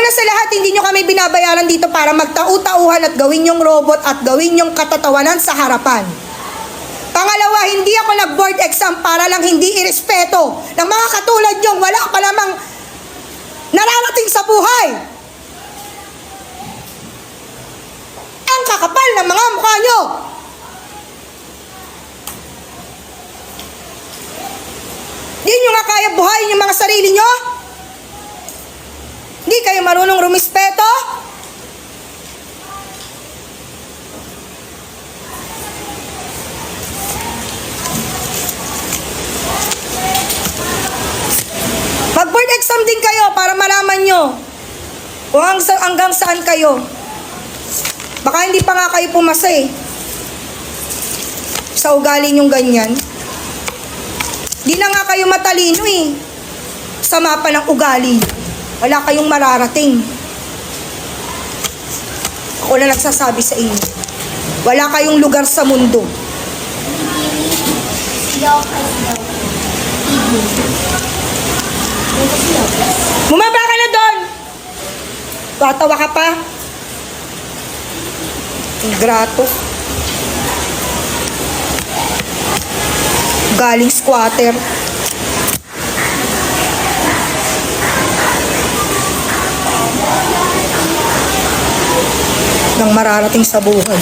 Una sa lahat, hindi nyo kami binabayaran dito para magtau-tauhan at gawin yung robot at gawin yung katatawanan sa harapan. Pangalawa, hindi ako nag-board exam para lang hindi irespeto ng mga katulad nyong wala pa lamang nararating sa buhay. Ang kakapal ng mga mukha nyo. Hindi nyo nga kaya buhayin yung mga sarili nyo? Hindi kayo marunong rumispeto? Mag-board exam din kayo para malaman nyo kung hanggang saan kayo. Baka hindi pa nga kayo pumasa eh. Sa ugali nyong ganyan. Di na nga kayo matalino eh. Sa mapa ng ugali. Wala kayong mararating. Ako na nagsasabi sa inyo. Wala kayong lugar sa mundo. Bumaba ka na doon. Tatawa ka pa. Ingrato. Galing squatter. Nang mararating sa buhay.